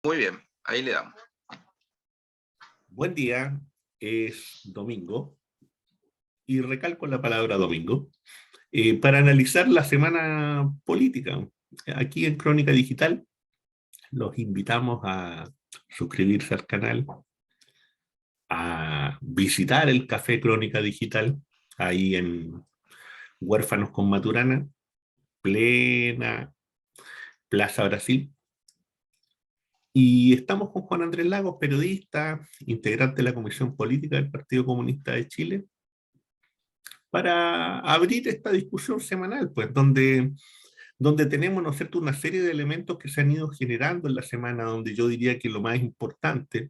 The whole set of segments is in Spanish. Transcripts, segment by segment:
Muy bien, ahí le damos. Buen día, es domingo y recalco la palabra domingo para analizar la semana política. Aquí en Crónica Digital los invitamos a suscribirse al canal, a visitar el Café Crónica Digital, ahí en Huérfanos con Maturana, plena Plaza Brasil. Y estamos con Juan Andrés Lagos, periodista, integrante de la Comisión Política del Partido Comunista de Chile, para abrir esta discusión semanal, pues donde tenemos, ¿no es cierto?, una serie de elementos que se han ido generando en la semana, donde yo diría que lo más importante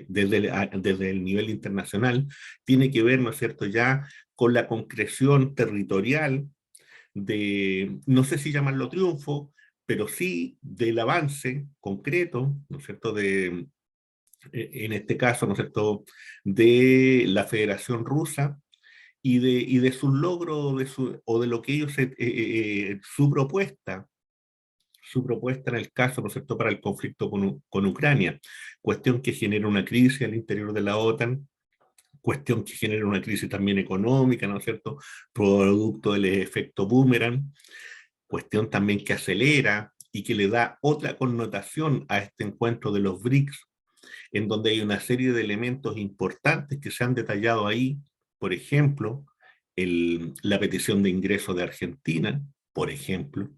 desde el nivel internacional tiene que ver, ¿no es cierto?, ya con la concreción territorial de, no sé si llamarlo triunfo, pero sí del avance concreto, ¿no es cierto?, en este caso, ¿no es cierto?, de la Federación Rusa y de sus logros o de lo que ellos, su propuesta en el caso, ¿no es cierto?, para el conflicto con Ucrania, cuestión que genera una crisis al interior de la OTAN, cuestión que genera una crisis también económica, ¿no es cierto?, producto del efecto boomerang, cuestión también que acelera y que le da otra connotación a este encuentro de los BRICS, en donde hay una serie de elementos importantes que se han detallado ahí, por ejemplo, la petición de ingreso de Argentina, por ejemplo,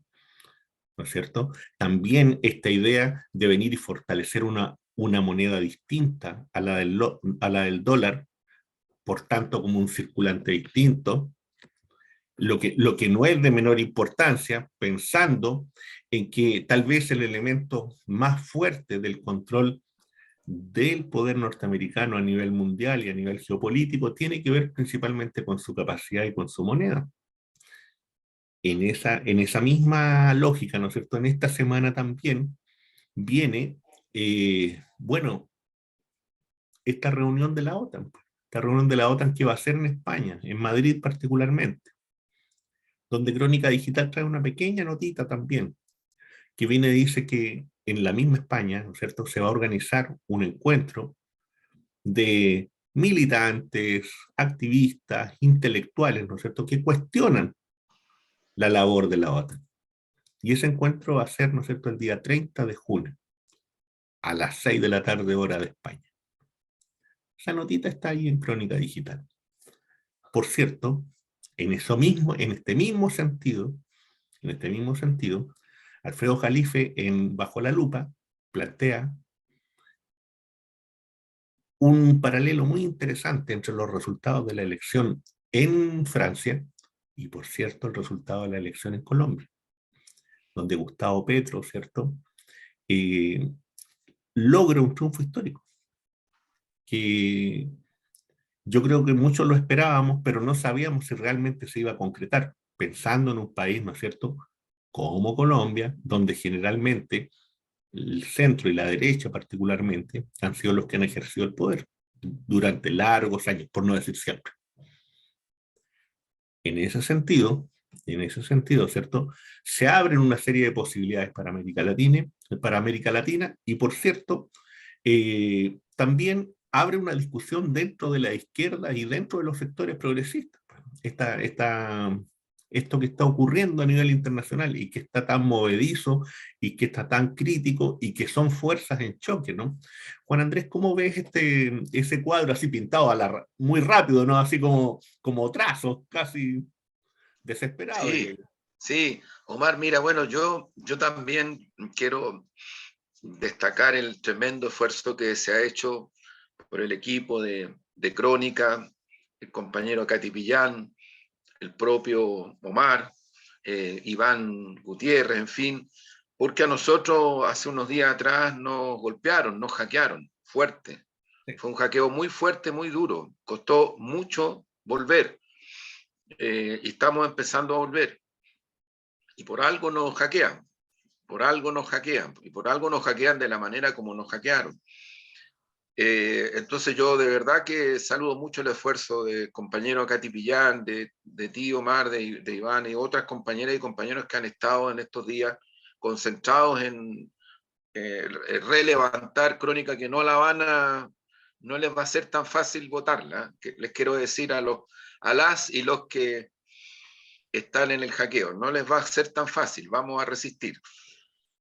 ¿no es cierto? También esta idea de venir y fortalecer una moneda distinta a la del dólar, por tanto como un circulante distinto, lo que no es de menor importancia, pensando en que tal vez el elemento más fuerte del control del poder norteamericano a nivel mundial y a nivel geopolítico tiene que ver principalmente con su capacidad y con su moneda. En esa misma lógica, ¿no es cierto? En esta semana también viene, bueno, esta reunión de la OTAN, esta reunión de la OTAN que va a ser en España, en Madrid particularmente, donde Crónica Digital trae una pequeña notita también, que viene y dice que en la misma España, ¿no es cierto?, se va a organizar un encuentro de militantes, activistas, intelectuales, ¿no es cierto?, que cuestionan la labor de la OTAN. Y ese encuentro va a ser, ¿no es cierto?, el día 30 de junio, a las 6 de la tarde, hora de España. Esa notita está ahí en Crónica Digital. Por cierto, en este mismo sentido, Alfredo Jalife en Bajo la Lupa plantea un paralelo muy interesante entre los resultados de la elección en Francia y, por cierto, el resultado de la elección en Colombia, donde Gustavo Petro, ¿cierto?, eh, logra un triunfo histórico, que yo creo que muchos lo esperábamos, pero no sabíamos si realmente se iba a concretar, pensando en un país, ¿no es cierto?, como Colombia, donde generalmente el centro y la derecha particularmente han sido los que han ejercido el poder durante largos años, por no decir siempre. En ese sentido, ¿cierto? Se abren una serie de posibilidades para América Latina y, por cierto, también abre una discusión dentro de la izquierda y dentro de los sectores progresistas. Esto que está ocurriendo a nivel internacional y que está tan movedizo y que está tan crítico y que son fuerzas en choque, ¿no? Juan Andrés, ¿cómo ves ese cuadro así pintado muy rápido, ¿no? Así como trazos, casi desesperado, diría Sí, yo. sí, Omar, mira, bueno, yo también quiero destacar el tremendo esfuerzo que se ha hecho por el equipo de Crónica, el compañero Katy Pillán, el propio Omar, Iván Gutiérrez, en fin, porque a nosotros hace unos días atrás nos golpearon, nos hackearon fuerte. Sí, Fue un hackeo muy fuerte, muy duro. Costó mucho volver y estamos empezando a volver. Y por algo nos hackean, por algo nos hackean, y por algo nos hackean de la manera como nos hackearon. Entonces yo de verdad que saludo mucho el esfuerzo de compañero Katy Pillán, de ti Omar, de Iván y otras compañeras y compañeros que han estado en estos días concentrados relevantar Crónica, que no les va a ser tan fácil votarla, que les quiero decir a las y los que están en el hackeo, no les va a ser tan fácil, vamos a resistir.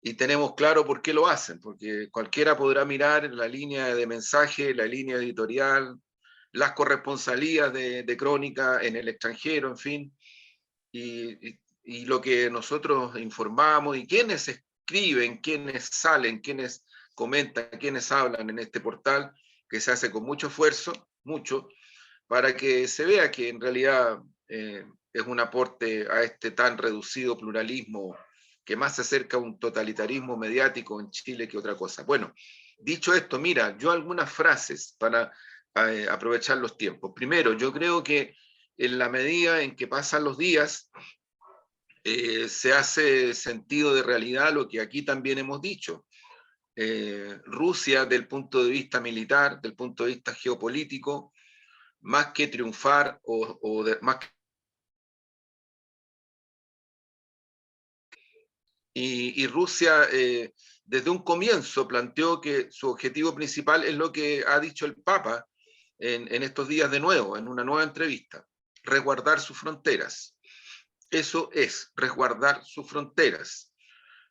Y tenemos claro por qué lo hacen, porque cualquiera podrá mirar la línea de mensaje, la línea editorial, las corresponsalías de Crónica en el extranjero, en fin, y lo que nosotros informamos y quienes escriben, quienes salen, quienes comentan, quienes hablan en este portal, que se hace con mucho esfuerzo, mucho, para que se vea que en realidad es un aporte a este tan reducido pluralismo que más se acerca a un totalitarismo mediático en Chile que otra cosa. Bueno, dicho esto, mira, yo algunas frases para aprovechar los tiempos. Primero, yo creo que en la medida en que pasan los días, se hace sentido de realidad lo que aquí también hemos dicho. Rusia, del punto de vista militar, del punto de vista geopolítico, más que triunfar más que y Rusia desde un comienzo planteó que su objetivo principal es lo que ha dicho el Papa en estos días de nuevo, en una nueva entrevista, resguardar sus fronteras. Eso es, resguardar sus fronteras.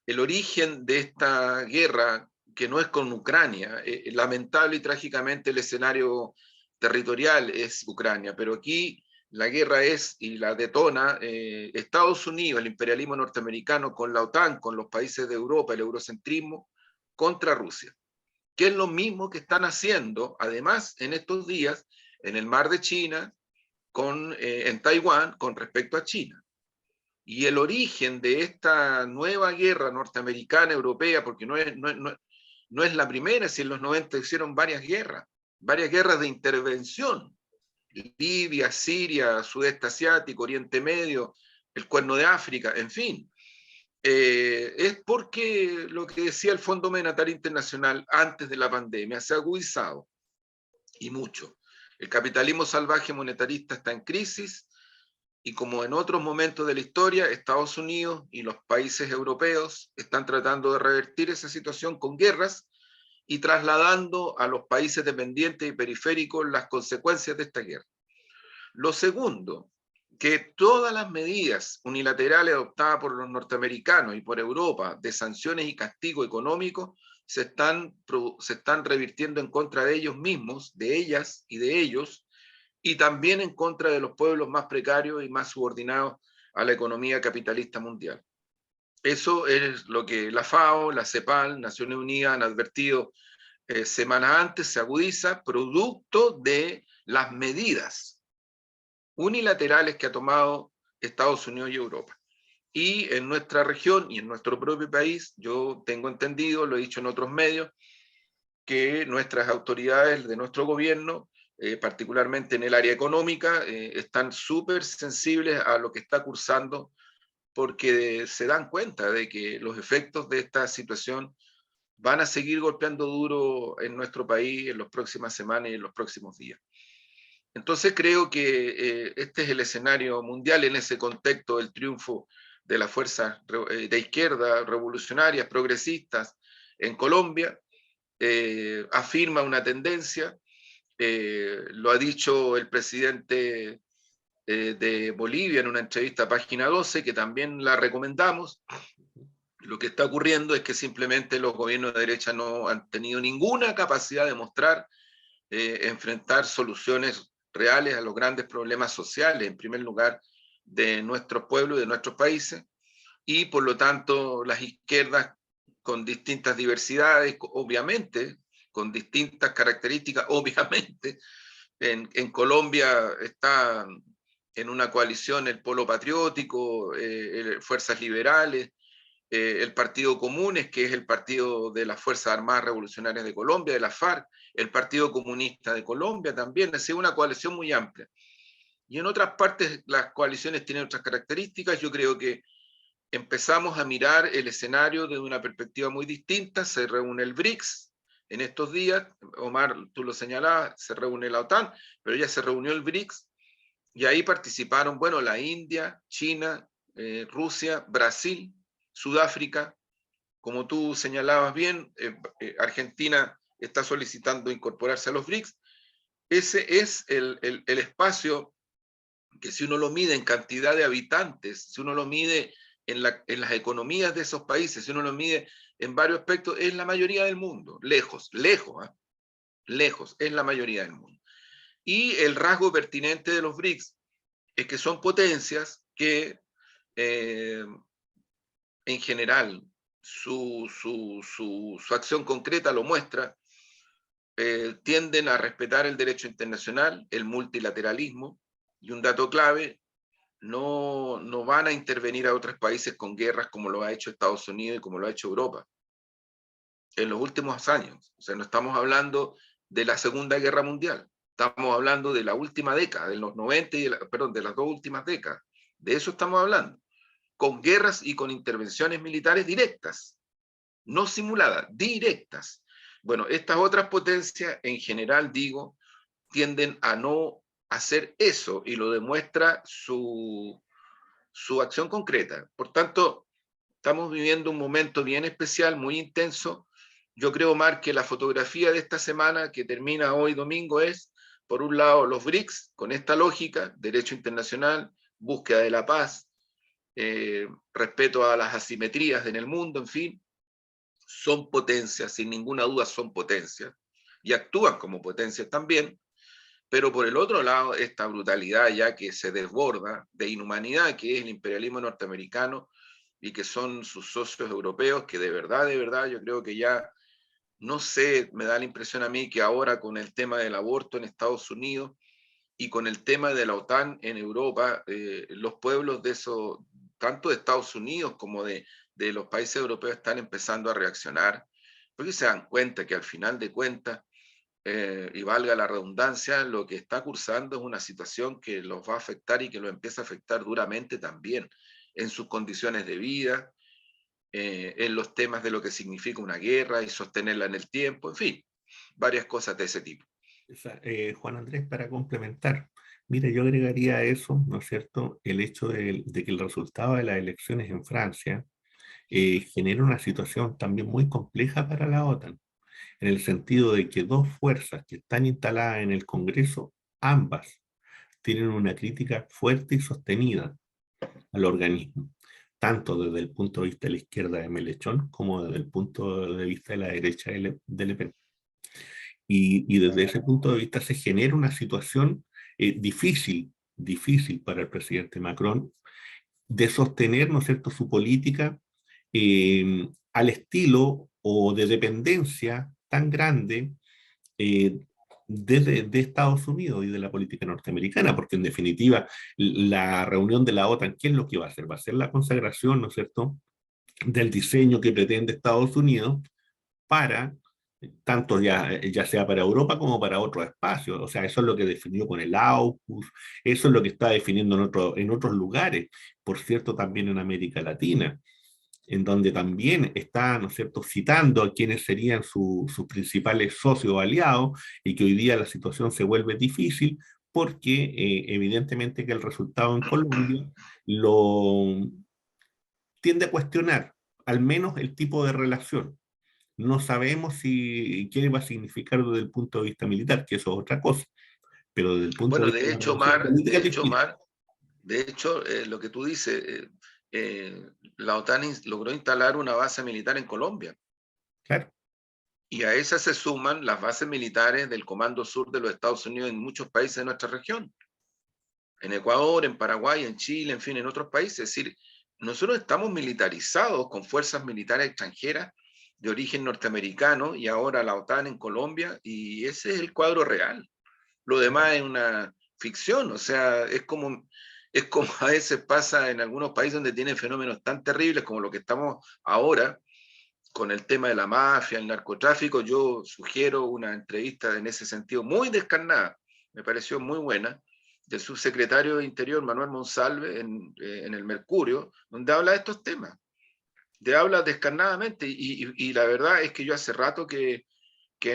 El origen de esta guerra, que no es con Ucrania, lamentable y trágicamente el escenario territorial es Ucrania, pero aquí la guerra es, y la detona, Estados Unidos, el imperialismo norteamericano con la OTAN, con los países de Europa, el eurocentrismo, contra Rusia, que es lo mismo que están haciendo, además, en estos días, en el mar de China, en Taiwán, con respecto a China. Y el origen de esta nueva guerra norteamericana, europea, porque no es la primera, si en los 90 hicieron varias guerras de intervención, Libia, Siria, Sudeste Asiático, Oriente Medio, el Cuerno de África, en fin. Es porque lo que decía el Fondo Monetario Internacional antes de la pandemia se ha agudizado, y mucho. El capitalismo salvaje monetarista está en crisis, y como en otros momentos de la historia, Estados Unidos y los países europeos están tratando de revertir esa situación con guerras y trasladando a los países dependientes y periféricos las consecuencias de esta guerra. Lo segundo, que todas las medidas unilaterales adoptadas por los norteamericanos y por Europa de sanciones y castigo económico se están revirtiendo en contra de ellos mismos, de ellas y de ellos, y también en contra de los pueblos más precarios y más subordinados a la economía capitalista mundial. Eso es lo que la FAO, la CEPAL, Naciones Unidas han advertido semanas antes, se agudiza, producto de las medidas unilaterales que ha tomado Estados Unidos y Europa. Y en nuestra región y en nuestro propio país, yo tengo entendido, lo he dicho en otros medios, que nuestras autoridades de nuestro gobierno, particularmente en el área económica, están súper sensibles a lo que está cursando, porque se dan cuenta de que los efectos de esta situación van a seguir golpeando duro en nuestro país en las próximas semanas y en los próximos días. Entonces creo que este es el escenario mundial en ese contexto del triunfo de las fuerzas de izquierda, revolucionarias, progresistas en Colombia. Afirma una tendencia, lo ha dicho el presidente de Bolivia en una entrevista a Página 12, que también la recomendamos. Lo que está ocurriendo es que simplemente los gobiernos de derecha no han tenido ninguna capacidad de mostrar, enfrentar soluciones reales a los grandes problemas sociales, en primer lugar, de nuestros pueblos y de nuestros países, y por lo tanto las izquierdas con distintas diversidades, obviamente, con distintas características, obviamente. En Colombia está en una coalición el Polo Patriótico, Fuerzas Liberales, el Partido Comunes, que es el partido de las Fuerzas Armadas Revolucionarias de Colombia, de la FARC, el Partido Comunista de Colombia también, es decir, una coalición muy amplia. Y en otras partes las coaliciones tienen otras características. Yo creo que empezamos a mirar el escenario desde una perspectiva muy distinta. Se reúne el BRICS en estos días, Omar, tú lo señalabas, se reúne la OTAN, pero ya se reunió el BRICS, y ahí participaron, bueno, la India, China, Rusia, Brasil, Sudáfrica, como tú señalabas bien, Argentina está solicitando incorporarse a los BRICS. Ese es el espacio que, si uno lo mide en cantidad de habitantes, si uno lo mide en las economías de esos países, si uno lo mide en varios aspectos, es la mayoría del mundo, lejos, lejos, ¿eh? Lejos, es la mayoría del mundo. Y el rasgo pertinente de los BRICS es que son potencias que en general su acción concreta lo muestra, tienden a respetar el derecho internacional, el multilateralismo, y un dato clave: no van a intervenir a otros países con guerras como lo ha hecho Estados Unidos y como lo ha hecho Europa en los últimos años. O sea, no estamos hablando de la Segunda Guerra Mundial, estamos hablando de la última década, de los 90 y de las dos últimas décadas. De eso estamos hablando, con guerras y con intervenciones militares directas, no simuladas, directas. Bueno, estas otras potencias, en general, digo, tienden a no hacer eso, y lo demuestra su acción concreta. Por tanto, estamos viviendo un momento bien especial, muy intenso. Yo creo, Omar, que la fotografía de esta semana, que termina hoy domingo, es, por un lado, los BRICS, con esta lógica: derecho internacional, búsqueda de la paz, respeto a las asimetrías en el mundo, en fin. Son potencias, sin ninguna duda son potencias, y actúan como potencias también. Pero por el otro lado, esta brutalidad ya que se desborda de inhumanidad, que es el imperialismo norteamericano y que son sus socios europeos, que de verdad, yo creo que ya, no sé, me da la impresión a mí que ahora, con el tema del aborto en Estados Unidos y con el tema de la OTAN en Europa, los pueblos de eso, tanto de Estados Unidos como de los países europeos, están empezando a reaccionar, porque se dan cuenta que, al final de cuentas, y valga la redundancia, lo que está cursando es una situación que los va a afectar, y que los empieza a afectar duramente también en sus condiciones de vida, en los temas de lo que significa una guerra y sostenerla en el tiempo, en fin, varias cosas de ese tipo. Juan Andrés, para complementar, mira, yo agregaría a eso, ¿no es cierto?, el hecho de que el resultado de las elecciones en Francia genera una situación también muy compleja para la OTAN, en el sentido de que dos fuerzas que están instaladas en el Congreso, ambas tienen una crítica fuerte y sostenida al organismo, tanto desde el punto de vista de la izquierda de Melechón como desde el punto de vista de la derecha de Le Pen. Y desde ese punto de vista se genera una situación difícil para el presidente Macron de sostener, ¿no es cierto?, su política al estilo o de dependencia tan grande eh, de Estados Unidos y de la política norteamericana, porque en definitiva la reunión de la OTAN, ¿qué es lo que va a hacer? Va a ser la consagración, ¿no es cierto?, del diseño que pretende Estados Unidos para, tanto ya sea para Europa como para otros espacios. O sea, eso es lo que definió con el AUKUS, eso es lo que está definiendo en otros lugares, por cierto, también en América Latina, en donde también está, ¿no es cierto?, citando a quienes serían sus principales socios o aliados, y que hoy día la situación se vuelve difícil porque evidentemente que el resultado en Colombia lo tiende a cuestionar al menos el tipo de relación. No sabemos si qué va a significar desde el punto de vista militar, que eso es otra cosa, pero desde el punto de Bueno, vista de de la hecho, relación Mar, política es distinto. lo que tú dices, la OTAN logró instalar una base militar en Colombia, Claro, y a esa se suman las bases militares del Comando Sur de los Estados Unidos en muchos países de nuestra región, en Ecuador, en Paraguay, en Chile, en fin, en otros países. Es decir, nosotros estamos militarizados con fuerzas militares extranjeras de origen norteamericano, y ahora la OTAN en Colombia, y ese es el cuadro real. Lo demás es una ficción. O sea, es como a veces pasa en algunos países donde tienen fenómenos tan terribles como lo que estamos ahora con el tema de la mafia, el narcotráfico. Yo sugiero una entrevista en ese sentido muy descarnada, me pareció muy buena, del subsecretario de Interior, Manuel Monsalve, en el Mercurio, donde habla de estos temas, habla descarnadamente, y la verdad es que yo hace rato que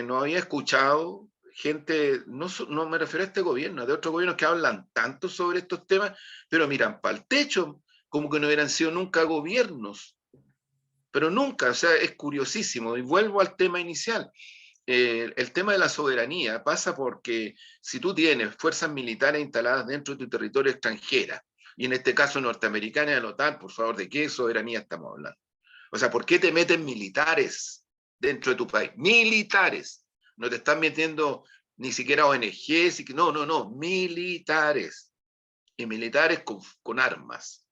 no había escuchado gente, no me refiero a este gobierno, de otros gobiernos, que hablan tanto sobre estos temas, pero miran para el techo, como que no hubieran sido nunca gobiernos. pero nunca, o sea, es curiosísimo. Y vuelvo al tema inicial. El tema de la soberanía pasa porque si tú tienes fuerzas militares instaladas dentro de tu territorio extranjera, y en este caso norteamericana y de la OTAN, por favor, ¿de qué soberanía estamos hablando? O sea, ¿por qué te meten militares dentro de tu país? Militares. No te están metiendo ni siquiera ONGs, no, no, no, militares. Y militares con armas.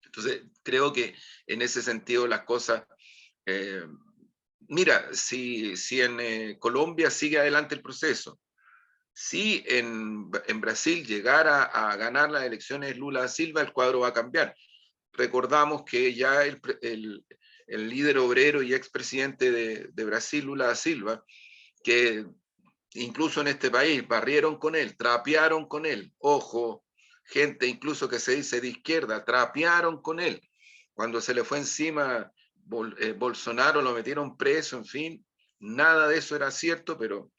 Entonces, creo que en ese sentido las cosas... mira, si en Colombia sigue adelante el proceso, si en Brasil llegara a ganar las elecciones Lula da Silva, el cuadro va a cambiar. Recordamos que ya el líder obrero y expresidente de Brasil, Lula da Silva, que incluso en este país barrieron con él, trapearon con él, ojo, gente incluso que se dice de izquierda, trapearon con él. Cuando se le fue encima Bolsonaro, lo metieron preso, en fin, nada de eso era cierto, pero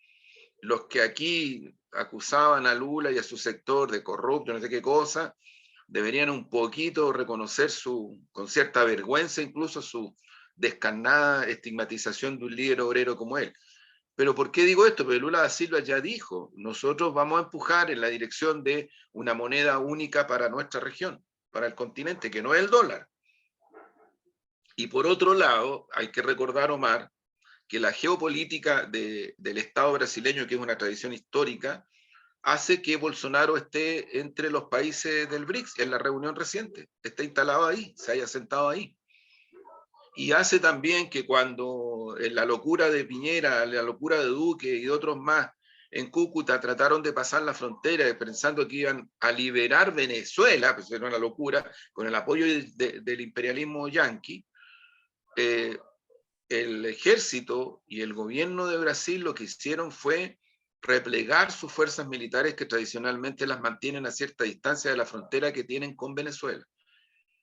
los que aquí acusaban a Lula y a su sector de corrupto, no sé qué cosa, deberían un poquito reconocer con cierta vergüenza incluso su descarnada estigmatización de un líder obrero como él. Pero ¿por qué digo esto? Porque Lula da Silva ya dijo, nosotros vamos a empujar en la dirección de una moneda única para nuestra región, para el continente, que no es el dólar. Y por otro lado, hay que recordar, Omar, que la geopolítica del Estado brasileño, que es una tradición histórica, hace que Bolsonaro esté entre los países del BRICS en la reunión reciente, esté instalado ahí, se haya sentado ahí. Y hace también que cuando en la locura de Piñera, la locura de Duque y de otros más, en Cúcuta trataron de pasar la frontera pensando que iban a liberar Venezuela, pues era una locura, con el apoyo del imperialismo yanqui, el ejército y el gobierno de Brasil lo que hicieron fue replegar sus fuerzas militares que tradicionalmente las mantienen a cierta distancia de la frontera que tienen con Venezuela.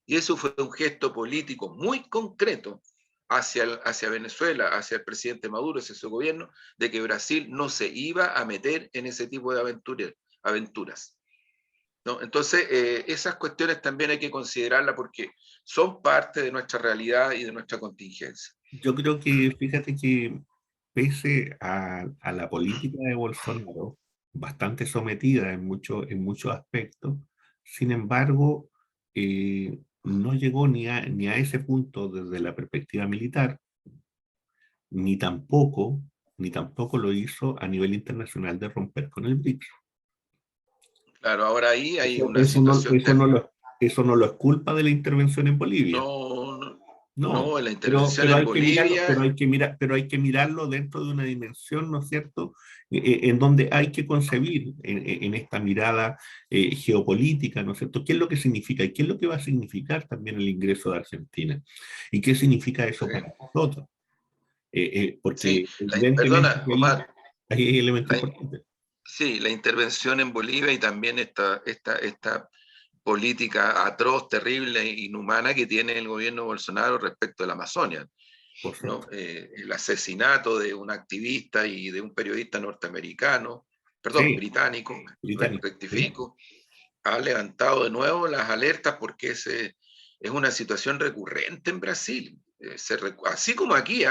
Y eso fue un gesto político muy concreto hacia Venezuela, hacia el presidente Maduro, hacia su gobierno, de que Brasil no se iba a meter en ese tipo de aventuras. ¿No? Entonces, esas cuestiones también hay que considerarlas porque son parte de nuestra realidad y de nuestra contingencia. Yo creo que, fíjate que pese a la política de Bolsonaro, bastante sometida en muchos aspectos, sin embargo, no llegó ni a ese punto desde la perspectiva militar, ni tampoco, ni tampoco lo hizo a nivel internacional de romper con el BRICS. Claro, ahora ahí hay Eso, una situación eso no lo es culpa de la intervención en Bolivia. no, no, No, no, la intervención pero en hay que mirarlo, Bolivia, pero hay que mirarlo dentro de una dimensión, ¿no es cierto? En donde hay que concebir en esta mirada geopolítica, ¿no es cierto? ¿Qué es lo que significa y qué es lo que va a significar también el ingreso de Argentina? ¿Y qué significa eso para nosotros? sí, Porque evidentemente perdona, Omar, hay elementos la, importantes. sí, la intervención en Bolivia y también esta política atroz, terrible e inhumana que tiene el gobierno de Bolsonaro respecto a la Amazonia, Por ¿no? supuesto. El asesinato de un activista y de un periodista norteamericano, perdón, Sí, británico, británico. ¿Sí? rectifico, ha levantado de nuevo las alertas porque es una situación recurrente en Brasil. Así como aquí,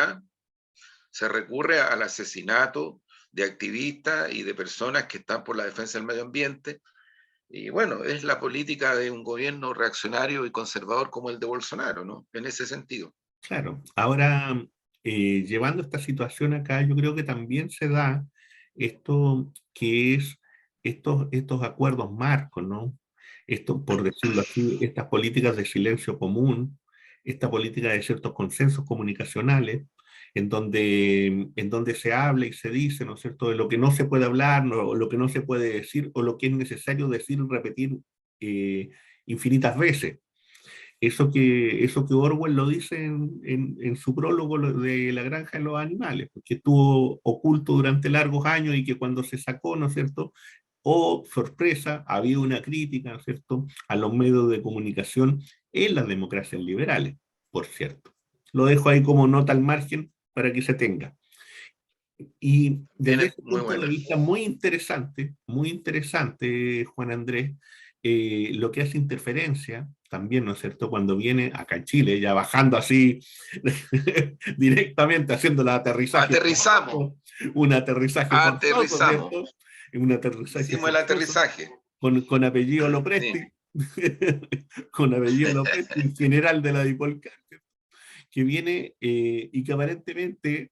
se recurre al asesinato de activistas y de personas que están por la defensa del medio ambiente. Y bueno, es la política de un gobierno reaccionario y conservador como el de Bolsonaro, ¿no? En ese sentido. Claro, ahora llevando esta situación acá, yo creo que también se da esto que es estos acuerdos marcos, ¿no? Esto, por decirlo así, estas políticas de silencio común, esta política de ciertos consensos comunicacionales, en donde se habla y se dice, ¿no es cierto?, de lo que no se puede hablar, ¿no? Lo que no se puede decir, o lo que es necesario decir y repetir eh, infinitas veces. Eso que Orwell lo dice en su prólogo de La granja de los animales, porque estuvo oculto durante largos años y que cuando se sacó, ¿no es cierto? Oh, sorpresa, había una crítica, ¿no es cierto?, a los medios de comunicación en las democracias liberales, por cierto. Lo dejo ahí como nota al margen para que se tenga. Y desde Tiene ese muy punto de buena. vista muy interesante, Juan Andrés, lo que hace interferencia también, ¿no es cierto?, cuando viene acá en Chile, ya bajando así directamente, haciendo el aterrizaje Aterrizamos, forzoso, un aterrizaje forzoso, aterrizamos. ¿cierto? Un aterrizaje Hicimos el forzoso, aterrizaje. con apellido Sí. Lopresti, con apellido Lopresti, un general de la Dipolcar, que viene y que aparentemente,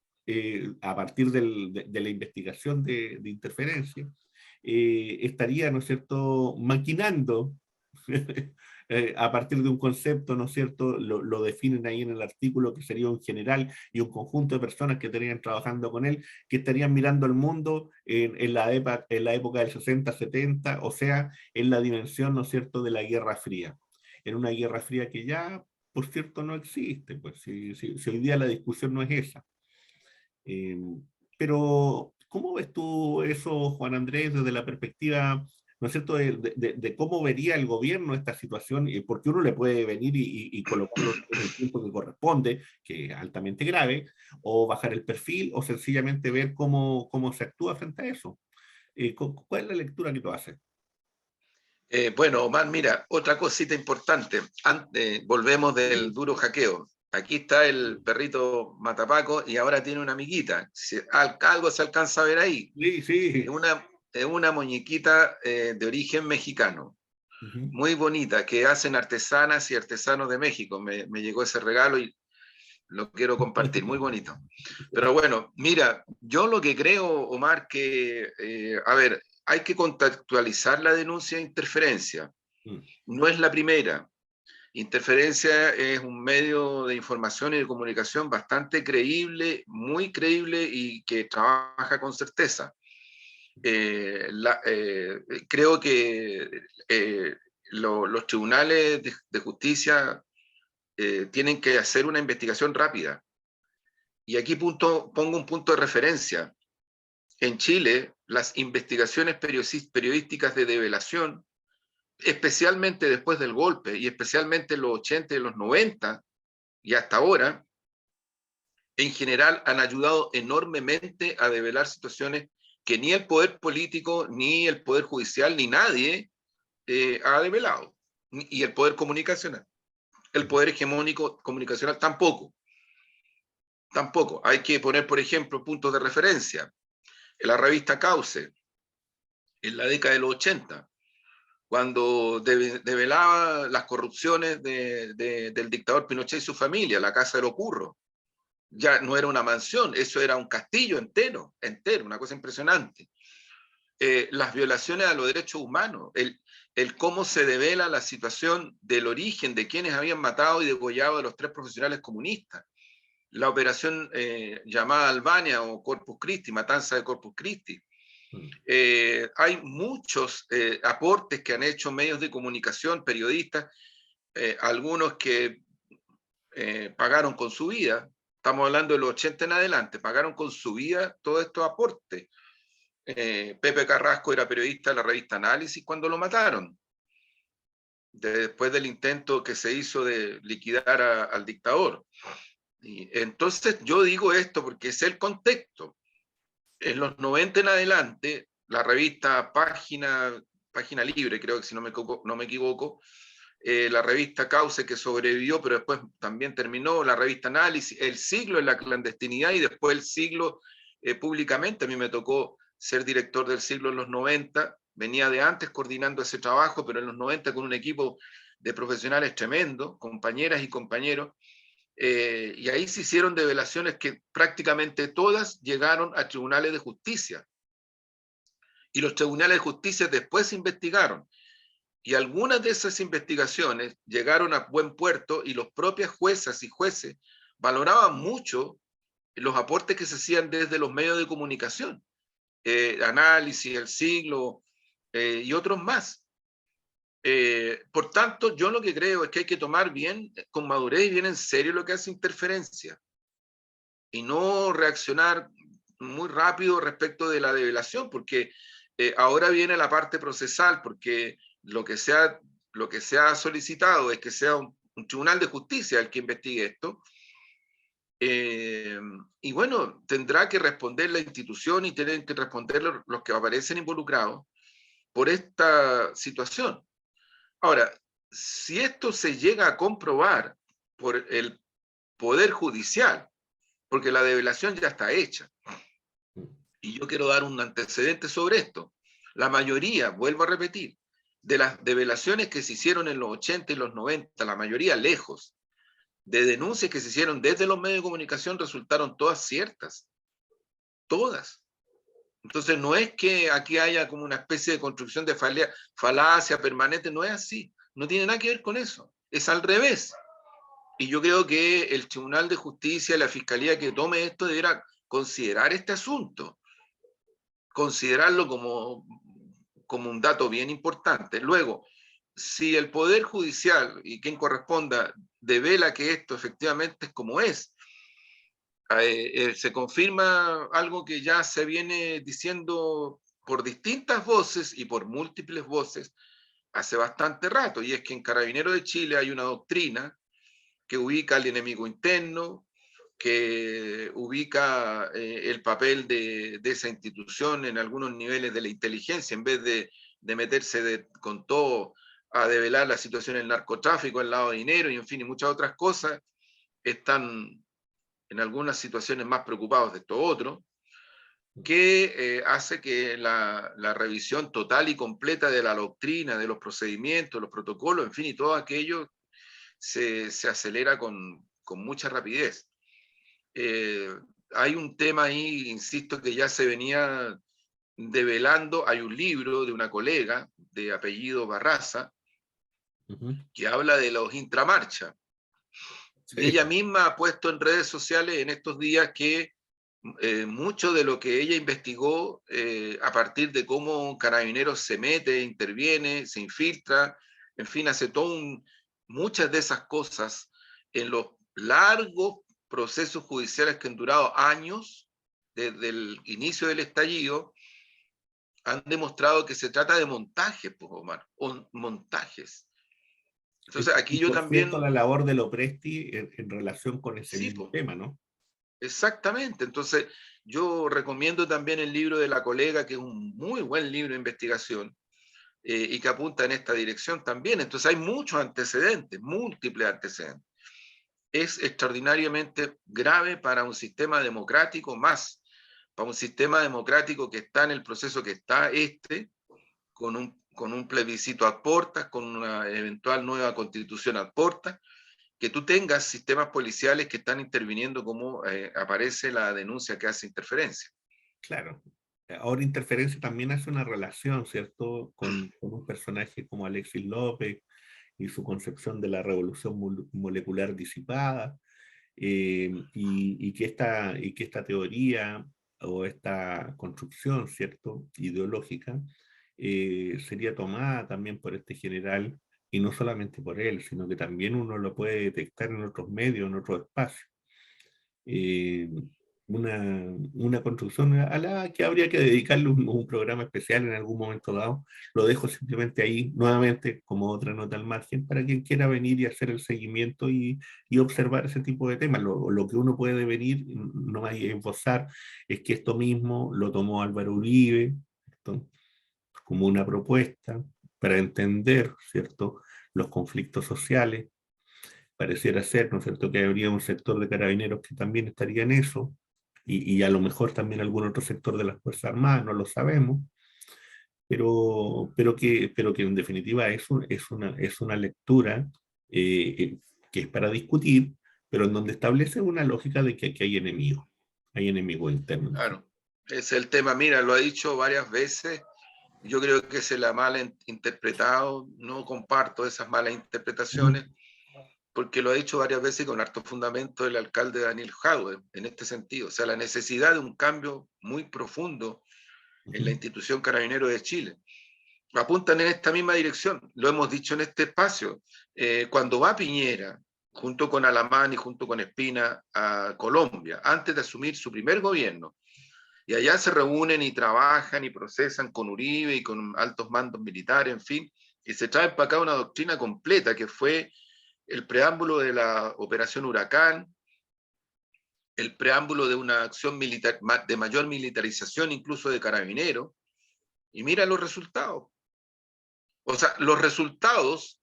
a partir de la investigación de interferencia, estaría, ¿no es cierto?, maquinando a partir de un concepto, ¿no es cierto?, lo definen ahí en el artículo, que sería un general y un conjunto de personas que estarían trabajando con él, que estarían mirando el mundo en la época del 60-70, o sea, en la dimensión, ¿no es cierto?, de la Guerra Fría. En una Guerra Fría que ya, por cierto, no existe, pues si hoy día la discusión no es esa. Eh, pero, ¿cómo ves tú eso, Juan Andrés, desde la perspectiva, ¿no es cierto?, de cómo vería el gobierno esta situación? Porque uno le puede venir y colocarlo en el tiempo que corresponde, que es altamente grave, o bajar el perfil, o sencillamente ver cómo se actúa frente a eso. ¿Cuál es la lectura que tú haces? Bueno, Omar, mira, otra cosita importante. Volvemos del duro hackeo. Aquí está el perrito Matapaco y ahora tiene una amiguita. Algo se alcanza a ver ahí. Sí, Es sí. una, es una muñequita de origen mexicano, Ujú. muy bonita, que hacen artesanas y artesanos de México. Me llegó ese regalo y lo quiero compartir, muy bonito. Pero bueno, mira, yo lo que creo, Omar, que, a ver, hay que contextualizar la denuncia de interferencia. Mm. No es la primera. Interferencia es un medio de información y de comunicación bastante creíble, muy creíble y que trabaja con certeza. Creo que los tribunales de justicia tienen que hacer una investigación rápida. Y aquí pongo un punto de referencia. En Chile, las investigaciones periodísticas de develación, especialmente después del golpe y especialmente en los 80 y los 90 y hasta ahora, en general han ayudado enormemente a develar situaciones que ni el poder político, ni el poder judicial, ni nadie ha develado. Y el poder comunicacional. El poder hegemónico comunicacional tampoco. Tampoco. Hay que poner, por ejemplo, puntos de referencia. En la revista Cauce, en la década de los 80, cuando develaba las corrupciones del dictador Pinochet y su familia, la Casa de los Curros. Ya no era una mansión, eso era un castillo entero, una cosa impresionante. Las violaciones a los derechos humanos, el cómo se devela la situación del origen de quienes habían matado y degollado a los 3 profesionales comunistas. La operación llamada Albania o Corpus Christi, matanza de Corpus Christi. Hay muchos aportes que han hecho medios de comunicación, periodistas, algunos que pagaron con su vida. Estamos hablando de los 80 en adelante, pagaron con su vida todos estos aportes. Pepe Carrasco era periodista de la revista Análisis cuando lo mataron, después del intento que se hizo de liquidar al dictador. Y entonces yo digo esto porque es el contexto. En los 90 en adelante, la revista Página Libre, creo que si no me equivoco, la revista Cauce, que sobrevivió, pero después también terminó, la revista Análisis, El Siglo en la clandestinidad y después El Siglo públicamente. A mí me tocó ser director del Siglo en los 90, venía de antes coordinando ese trabajo, pero en los 90 con un equipo de profesionales tremendo, compañeras y compañeros, y ahí se hicieron develaciones que prácticamente todas llegaron a tribunales de justicia. Y los tribunales de justicia después investigaron. Y algunas de esas investigaciones llegaron a buen puerto y los propios juezas y jueces valoraban mucho los aportes que se hacían desde los medios de comunicación, Análisis, El Siglo y otros más. Por tanto, yo lo que creo es que hay que tomar bien, con madurez y bien en serio lo que hace interferencia y no reaccionar muy rápido respecto de la develación, porque ahora viene la parte procesal, porque lo que se ha solicitado es que sea un tribunal de justicia el que investigue esto. Y bueno, tendrá que responder la institución y tienen que responder los que aparecen involucrados por esta situación. Ahora, si esto se llega a comprobar por el Poder Judicial, porque la develación ya está hecha, y yo quiero dar un antecedente sobre esto, la mayoría, vuelvo a repetir, de las develaciones que se hicieron en los 80 y los 90, la mayoría lejos, de denuncias que se hicieron desde los medios de comunicación resultaron todas ciertas, todas. Entonces no es que aquí haya como una especie de construcción de falacia permanente, no es así, no tiene nada que ver con eso, es al revés. Y yo creo que el Tribunal de Justicia, la Fiscalía que tome esto deberá considerar este asunto, considerarlo como un dato bien importante. Luego, si el Poder Judicial y quien corresponda devela que esto efectivamente es como es, se confirma algo que ya se viene diciendo por distintas voces y por múltiples voces hace bastante rato, y es que en Carabineros de Chile hay una doctrina que ubica al enemigo interno, que ubica el papel de esa institución en algunos niveles de la inteligencia, en vez de meterse con todo a develar la situación del narcotráfico, el lado de dinero y en fin, y muchas otras cosas, están en algunas situaciones más preocupados de esto otro, que hace que la revisión total y completa de la doctrina, de los procedimientos, los protocolos, en fin, y todo aquello se acelera con mucha rapidez. Hay un tema ahí, insisto, que ya se venía develando. Hay un libro de una colega de apellido Barraza que habla de los intramarcha. Y ella misma ha puesto en redes sociales en estos días que mucho de lo que ella investigó a partir de cómo Carabineros se mete, interviene, se infiltra, en fin, hace muchas de esas cosas en los largos procesos judiciales que han durado años desde el inicio del estallido, han demostrado que se trata de montajes, pues, Omar, montajes. Entonces aquí Y yo por cierto, la también, labor de Lopresti en relación con ese sí, mismo pues, tema, ¿no? exactamente. Entonces yo recomiendo también el libro de la colega, que es un muy buen libro de investigación, y que apunta en esta dirección también. Entonces hay muchos antecedentes, múltiples antecedentes. Es extraordinariamente grave para un sistema democrático, más para un sistema democrático que está en el proceso que está con un plebiscito a portas, con una eventual nueva constitución a portas, que tú tengas sistemas policiales que están interviniendo como aparece la denuncia que hace Interferencia. Claro. Ahora Interferencia también hace una relación, ¿cierto?, con un personaje como Alexis López y su concepción de la revolución molecular disipada, y que esta teoría o esta construcción, ¿cierto?, ideológica, sería tomada también por este general, y no solamente por él, sino que también uno lo puede detectar en otros medios, en otros espacios. Eh, una construcción a la que habría que dedicarle un programa especial en algún momento dado. Lo dejo simplemente ahí, nuevamente, como otra nota al margen, para quien quiera venir y hacer el seguimiento y observar ese tipo de temas. Lo que uno puede venir, no hay que esbozar, es que esto mismo lo tomó Álvaro Uribe, ¿cierto?, como una propuesta para entender, ¿cierto?, los conflictos sociales. Pareciera ser, ¿no es cierto?, que habría un sector de carabineros que también estaría en eso, y a lo mejor también algún otro sector de las Fuerzas Armadas, no lo sabemos, pero que en definitiva es una lectura que es para discutir, pero en donde establece una lógica de que aquí hay enemigos internos. Claro, es el tema. Mira, lo ha dicho varias veces. Yo creo que se la ha mal interpretado. No comparto esas malas interpretaciones, porque lo ha dicho varias veces con harto fundamento el alcalde Daniel Jadue en este sentido. O sea, la necesidad de un cambio muy profundo en la institución Carabinero de Chile. Apuntan en esta misma dirección. Lo hemos dicho en este espacio. Cuando va Piñera, junto con Alamán y junto con Espina, a Colombia, antes de asumir su primer gobierno, y allá se reúnen y trabajan y procesan con Uribe y con altos mandos militares, en fin, y se trae para acá una doctrina completa que fue el preámbulo de la Operación Huracán, el preámbulo de una acción militar, de mayor militarización incluso de Carabineros, y mira los resultados. O sea, los resultados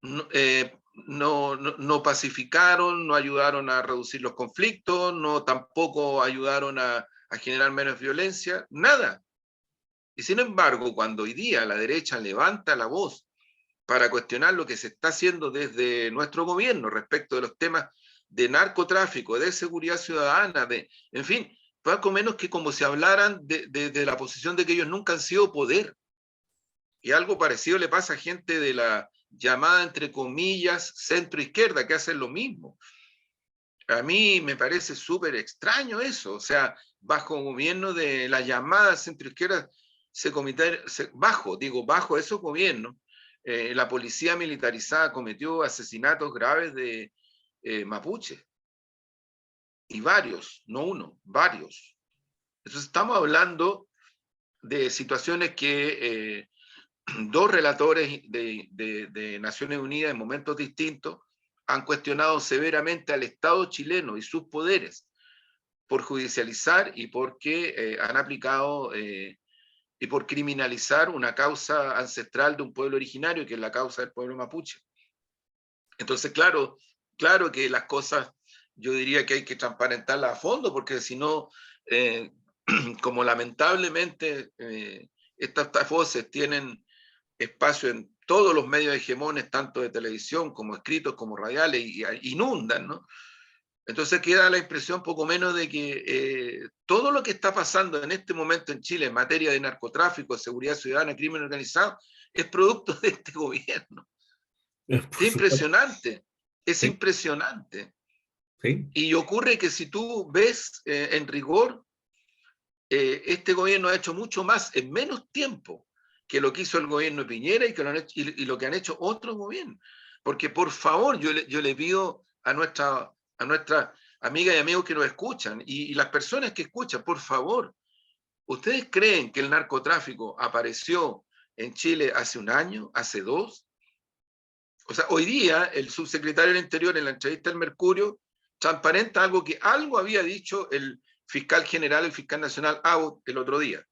no pacificaron, no ayudaron a reducir los conflictos, no tampoco ayudaron a generar menos violencia, nada. Y sin embargo, cuando hoy día la derecha levanta la voz para cuestionar lo que se está haciendo desde nuestro gobierno respecto de los temas de narcotráfico, de seguridad ciudadana, en fin, poco menos que como si hablaran de la posición de que ellos nunca han sido poder. Y algo parecido le pasa a gente de la llamada, entre comillas, centro izquierda, que hacen lo mismo. A mí me parece súper extraño eso. O sea, bajo gobierno de la llamada centro izquierda, bajo esos gobiernos, la policía militarizada cometió asesinatos graves de mapuches. Y varios, no uno, varios. Entonces estamos hablando de situaciones que dos relatores de Naciones Unidas en momentos distintos han cuestionado severamente al Estado chileno y sus poderes por judicializar y porque han aplicado y por criminalizar una causa ancestral de un pueblo originario, que es la causa del pueblo mapuche. Entonces, claro que las cosas, yo diría que hay que transparentarlas a fondo, porque si no, como lamentablemente estas voces tienen espacio en todos los medios hegemones, tanto de televisión como escritos, como radiales, y inundan, ¿no? Entonces queda la impresión poco menos de que todo lo que está pasando en este momento en Chile en materia de narcotráfico, seguridad ciudadana, crimen organizado, es producto de este gobierno. Por Es supuesto. impresionante, es Sí, impresionante. sí. Y ocurre que si tú ves en rigor, este gobierno ha hecho mucho más en menos tiempo que lo que hizo el gobierno de Piñera y lo que han hecho otros gobiernos. Porque por favor, yo le pido a nuestra amigas y amigos que nos escuchan y las personas que escuchan, por favor, ¿ustedes creen que el narcotráfico apareció en Chile hace un año, hace dos? O sea, hoy día el subsecretario del Interior en la entrevista del Mercurio transparenta algo que algo había dicho el fiscal general, el fiscal nacional Abbott el otro día.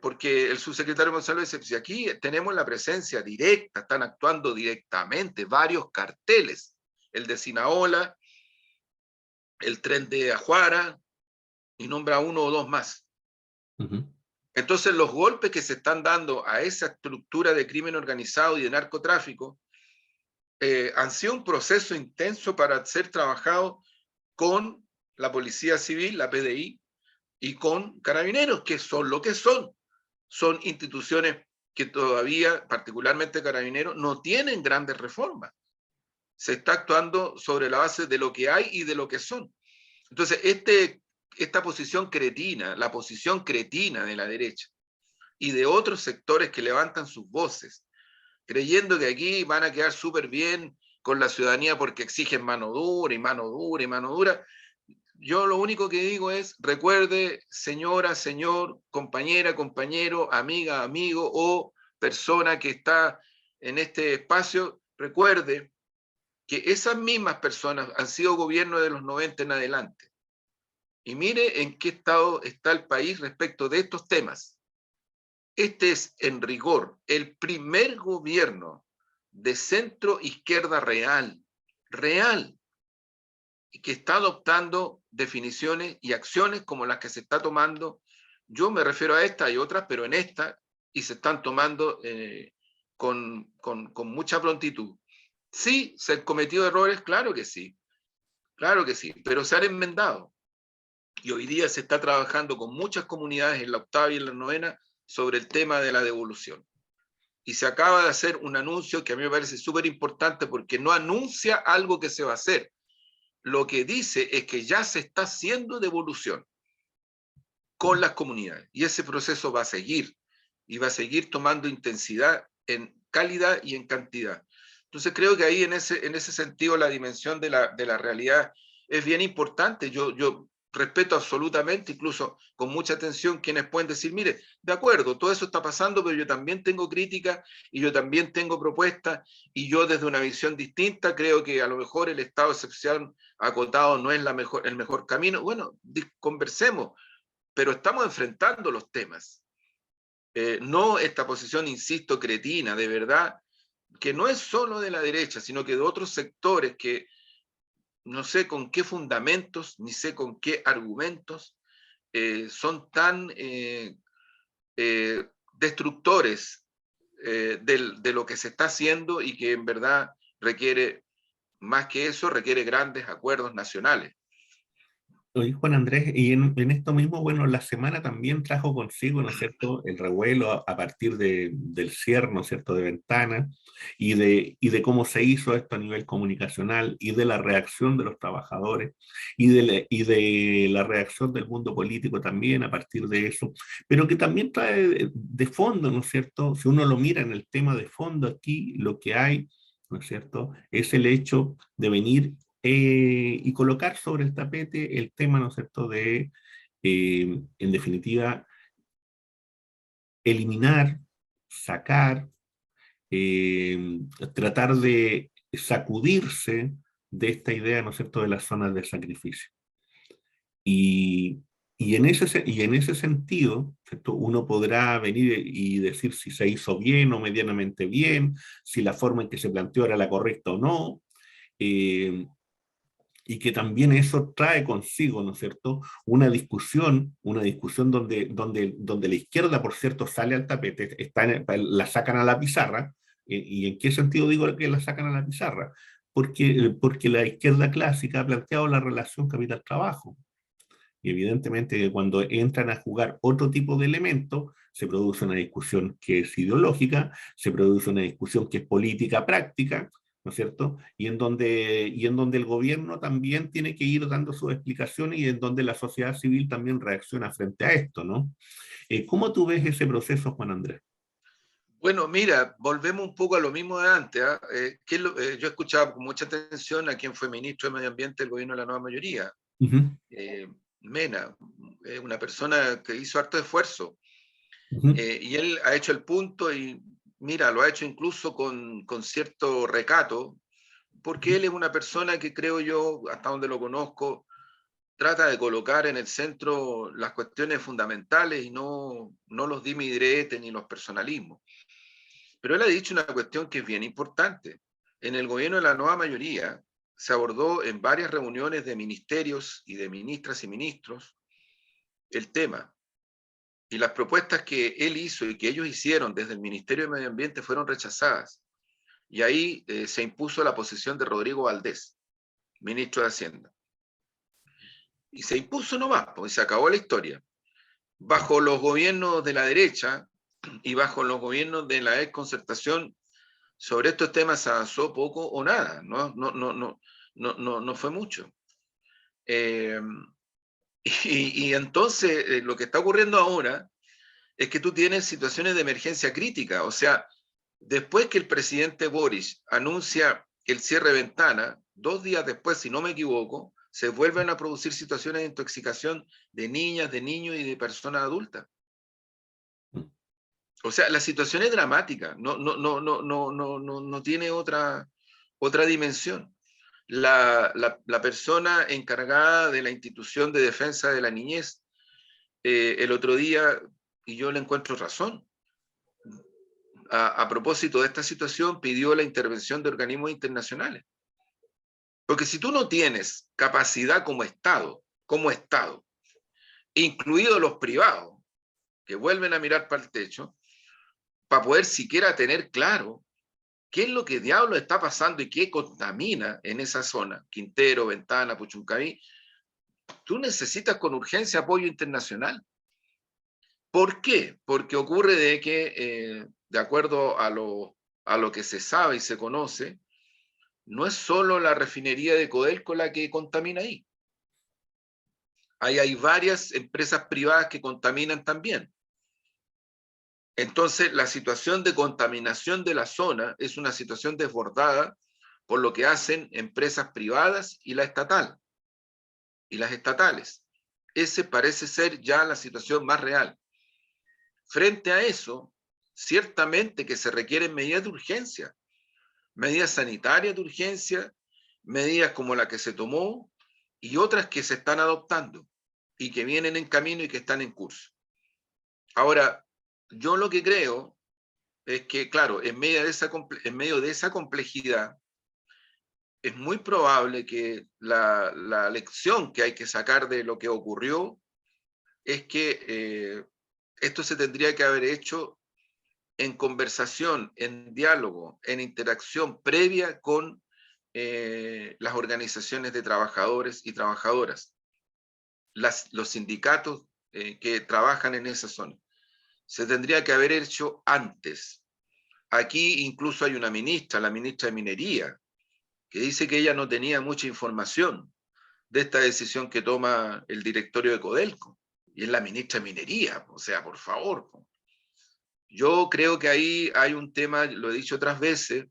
Porque el subsecretario Gonzalo dice, si aquí tenemos la presencia directa, están actuando directamente varios carteles, el de Sinaola, el tren de Ajuara, y nombra uno o dos más. Entonces los golpes que se están dando a esa estructura de crimen organizado y de narcotráfico han sido un proceso intenso para ser trabajado con la Policía Civil, la PDI, y con Carabineros, que son lo que son. Son instituciones que todavía, particularmente Carabineros, no tienen grandes reformas. Se está actuando sobre la base de lo que hay y de lo que son. Entonces, esta posición cretina, la posición cretina de la derecha y de otros sectores que levantan sus voces, creyendo que aquí van a quedar súper bien con la ciudadanía porque exigen mano dura y mano dura y mano dura. Yo lo único que digo es, recuerde, señora, señor, compañera, compañero, amiga, amigo o persona que está en este espacio, recuerde que esas mismas personas han sido gobierno de los 90 en adelante. Y mire en qué estado está el país respecto de estos temas. Este es, en rigor, el primer gobierno de centro izquierda real, y que está adoptando definiciones y acciones como las que se está tomando. Yo me refiero a esta y otras, pero en esta, y se están tomando con mucha prontitud. Sí, se han cometido errores, claro que sí, pero se han enmendado. Y hoy día se está trabajando con muchas comunidades en la octava y en la novena sobre el tema de la devolución. Y se acaba de hacer un anuncio que a mí me parece súper importante porque no anuncia algo que se va a hacer. Lo que dice es que ya se está haciendo devolución con las comunidades. Y ese proceso va a seguir. Y va a seguir tomando intensidad en calidad y en cantidad. Entonces creo que ahí en ese sentido la dimensión de la realidad es bien importante. Yo respeto absolutamente, incluso con mucha atención, quienes pueden decir, mire, de acuerdo, todo eso está pasando, pero yo también tengo críticas y yo también tengo propuestas y yo desde una visión distinta creo que a lo mejor el estado de excepción acotado no es el mejor camino. Bueno, conversemos, pero estamos enfrentando los temas. No esta posición, insisto, cretina, de verdad, que no es solo de la derecha, sino que de otros sectores que no sé con qué fundamentos, ni sé con qué argumentos son tan destructores de lo que se está haciendo y que en verdad requiere, más que eso, requiere grandes acuerdos nacionales. Oye, Juan Andrés, y en esto mismo, bueno, la semana también trajo consigo, ¿no es cierto?, el revuelo a partir del cierre, ¿no es cierto?, de Ventana, y de cómo se hizo esto a nivel comunicacional, y de la reacción de los trabajadores, y de la reacción del mundo político también a partir de eso, pero que también trae de fondo, ¿no es cierto?, si uno lo mira en el tema de fondo aquí, lo que hay, ¿no es cierto?, es el hecho de venir y colocar sobre el tapete el tema, ¿no es cierto?, en definitiva, eliminar, sacar, eh, tratar de sacudirse de esta idea, ¿no es cierto?, de las zonas de sacrificio. Y, y en ese sentido, ¿cierto?, uno podrá venir y decir si se hizo bien o medianamente bien, si la forma en que se planteó era la correcta o no, eh, y que también eso trae consigo, ¿no es cierto?, una discusión donde la izquierda, por cierto, sale al tapete, la sacan a la pizarra. ¿Y en qué sentido digo que la sacan a la pizarra? Porque la izquierda clásica ha planteado la relación capital-trabajo. Y evidentemente que cuando entran a jugar otro tipo de elementos, se produce una discusión que es ideológica, se produce una discusión que es política práctica, ¿no es cierto? Y en donde el gobierno también tiene que ir dando sus explicaciones, y en donde la sociedad civil también reacciona frente a esto, ¿no? ¿Cómo tú ves ese proceso, Juan Andrés? Bueno, mira, volvemos un poco a lo mismo de antes. Yo escuchaba con mucha atención a quien fue ministro de Medio Ambiente del gobierno de la nueva mayoría, Ujú, Mena, una persona que hizo harto esfuerzo, ujú, y él ha hecho el punto y mira, lo ha hecho incluso con cierto recato, porque él es una persona que creo yo, hasta donde lo conozco, trata de colocar en el centro las cuestiones fundamentales y no los dime y diretes ni los personalismos. Pero él ha dicho una cuestión que es bien importante. En el gobierno de la nueva mayoría se abordó en varias reuniones de ministerios y de ministras y ministros el tema. Y las propuestas que él hizo y que ellos hicieron desde el Ministerio de Medio Ambiente fueron rechazadas. Y ahí se impuso la posición de Rodrigo Valdés, ministro de Hacienda. Y se impuso nomás, pues se acabó la historia. Bajo los gobiernos de la derecha y bajo los gobiernos de la exconcertación, sobre estos temas se avanzó poco o nada, no fue mucho. Eh, y entonces lo que está ocurriendo ahora es que tú tienes situaciones de emergencia crítica, o sea, después que el presidente Boris anuncia el cierre de Ventana, 2 días después, si no me equivoco, se vuelven a producir situaciones de intoxicación de niñas, de niños y de personas adultas. O sea, la situación es dramática, no tiene otra dimensión. La persona encargada de la institución de defensa de la niñez, el otro día, y yo le encuentro razón, a propósito de esta situación, pidió la intervención de organismos internacionales. Porque si tú no tienes capacidad como Estado, incluidos los privados, que vuelven a mirar para el techo, para poder siquiera tener claro qué es lo que diablo está pasando y qué contamina en esa zona, Quintero, Ventana, Puchuncaví, tú necesitas con urgencia apoyo internacional. ¿Por qué? Porque ocurre de que, de acuerdo a lo que se sabe y se conoce, no es solo la refinería de Codelco la que contamina ahí. Ahí hay varias empresas privadas que contaminan también. Entonces, la situación de contaminación de la zona es una situación desbordada por lo que hacen empresas privadas y la estatal, y las estatales. Ese parece ser ya la situación más real. Frente a eso, ciertamente que se requieren medidas de urgencia, medidas sanitarias de urgencia, medidas como la que se tomó y otras que se están adoptando y que vienen en camino y que están en curso. Ahora, yo lo que creo es que, claro, en medio de esa complejidad, es muy probable que la lección que hay que sacar de lo que ocurrió es que esto se tendría que haber hecho en conversación, en diálogo, en interacción previa con las organizaciones de trabajadores y trabajadoras, los sindicatos que trabajan en esa zona. Se tendría que haber hecho antes. Aquí incluso hay una ministra, la ministra de Minería, que dice que ella no tenía mucha información de esta decisión que toma el directorio de Codelco. Y es la ministra de Minería, o sea, por favor. Yo creo que ahí hay un tema, lo he dicho otras veces,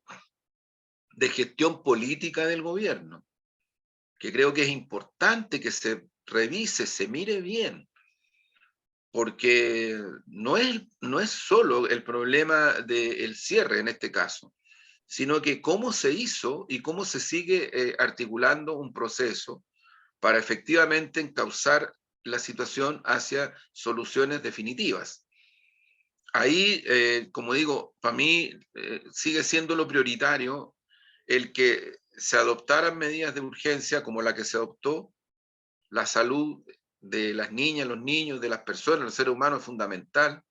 de gestión política del gobierno, que creo que es importante que se revise, se mire bien, porque no es solo el problema del cierre en este caso, sino que cómo se hizo y cómo se sigue articulando un proceso para efectivamente encauzar la situación hacia soluciones definitivas. Ahí, como digo, para mí sigue siendo lo prioritario el que se adoptaran medidas de urgencia como la que se adoptó. La salud de las niñas, los niños, de las personas, el ser humano es fundamental.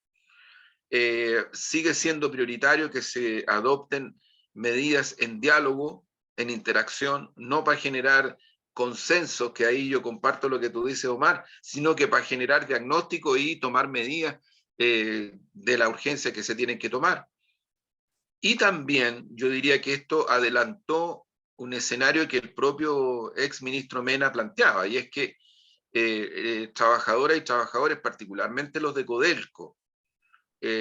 Sigue siendo prioritario que se adopten medidas en diálogo, en interacción, no para generar consenso, que ahí yo comparto lo que tú dices, Omar, sino que para generar diagnóstico y tomar medidas de la urgencia que se tienen que tomar. Y también yo diría que esto adelantó un escenario que el propio ex ministro Mena planteaba, y es que trabajadoras y trabajadores, particularmente los de Codelco,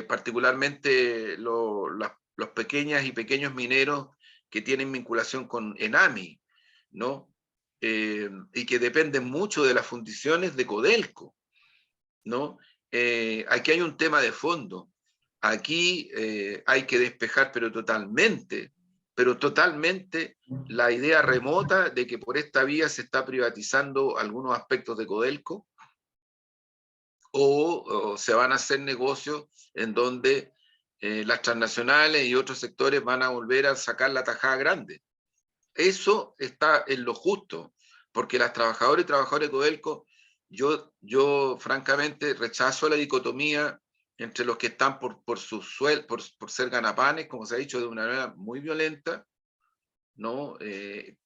particularmente los pequeñas y pequeños mineros que tienen vinculación con Enami, ¿no? Y que dependen mucho de las fundiciones de Codelco, ¿no? Aquí hay un tema de fondo. Aquí hay que despejar, pero totalmente la idea remota de que por esta vía se está privatizando algunos aspectos de Codelco o se van a hacer negocios en donde las transnacionales y otros sectores van a volver a sacar la tajada grande. Eso está en lo justo, porque las trabajadoras y trabajadores de Codelco, yo francamente rechazo la dicotomía entre los que están por ser ganapanes, como se ha dicho de una manera muy violenta, ¿no?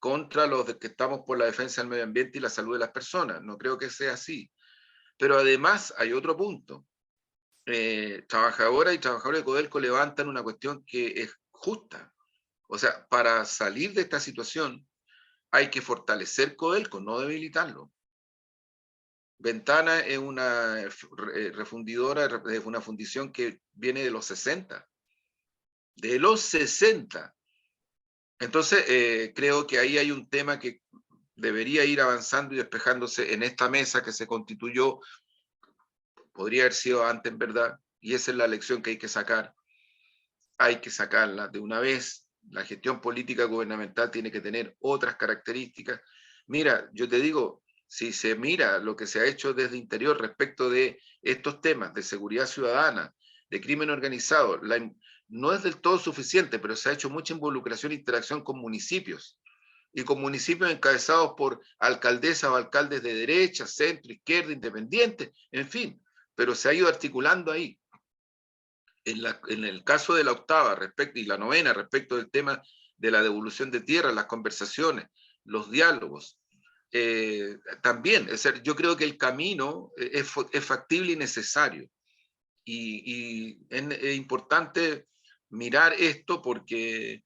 Contra los que estamos por la defensa del medio ambiente y la salud de las personas. No creo que sea así. Pero además hay otro punto. Trabajadoras y trabajadores de Codelco levantan una cuestión que es justa. O sea, para salir de esta situación hay que fortalecer Codelco, no debilitarlo. Ventana es una refundidora, es una fundición que viene de los 60. De los 60. Entonces, creo que ahí hay un tema que debería ir avanzando y despejándose en esta mesa que se constituyó. Podría haber sido antes, en verdad, y esa es la lección que hay que sacar. Hay que sacarla de una vez. La gestión política gubernamental tiene que tener otras características. Mira, yo te digo, si se mira lo que se ha hecho desde Interior respecto de estos temas de seguridad ciudadana, de crimen organizado, no es del todo suficiente, pero se ha hecho mucha involucración e interacción con municipios y con municipios encabezados por alcaldesas o alcaldes de derecha, centro, izquierda, independientes, en fin, pero se ha ido articulando ahí. En el caso de la octava y la novena respecto del tema de la devolución de tierra, las conversaciones, los diálogos, también, es decir, yo creo que el camino es factible y necesario. Y es importante mirar esto porque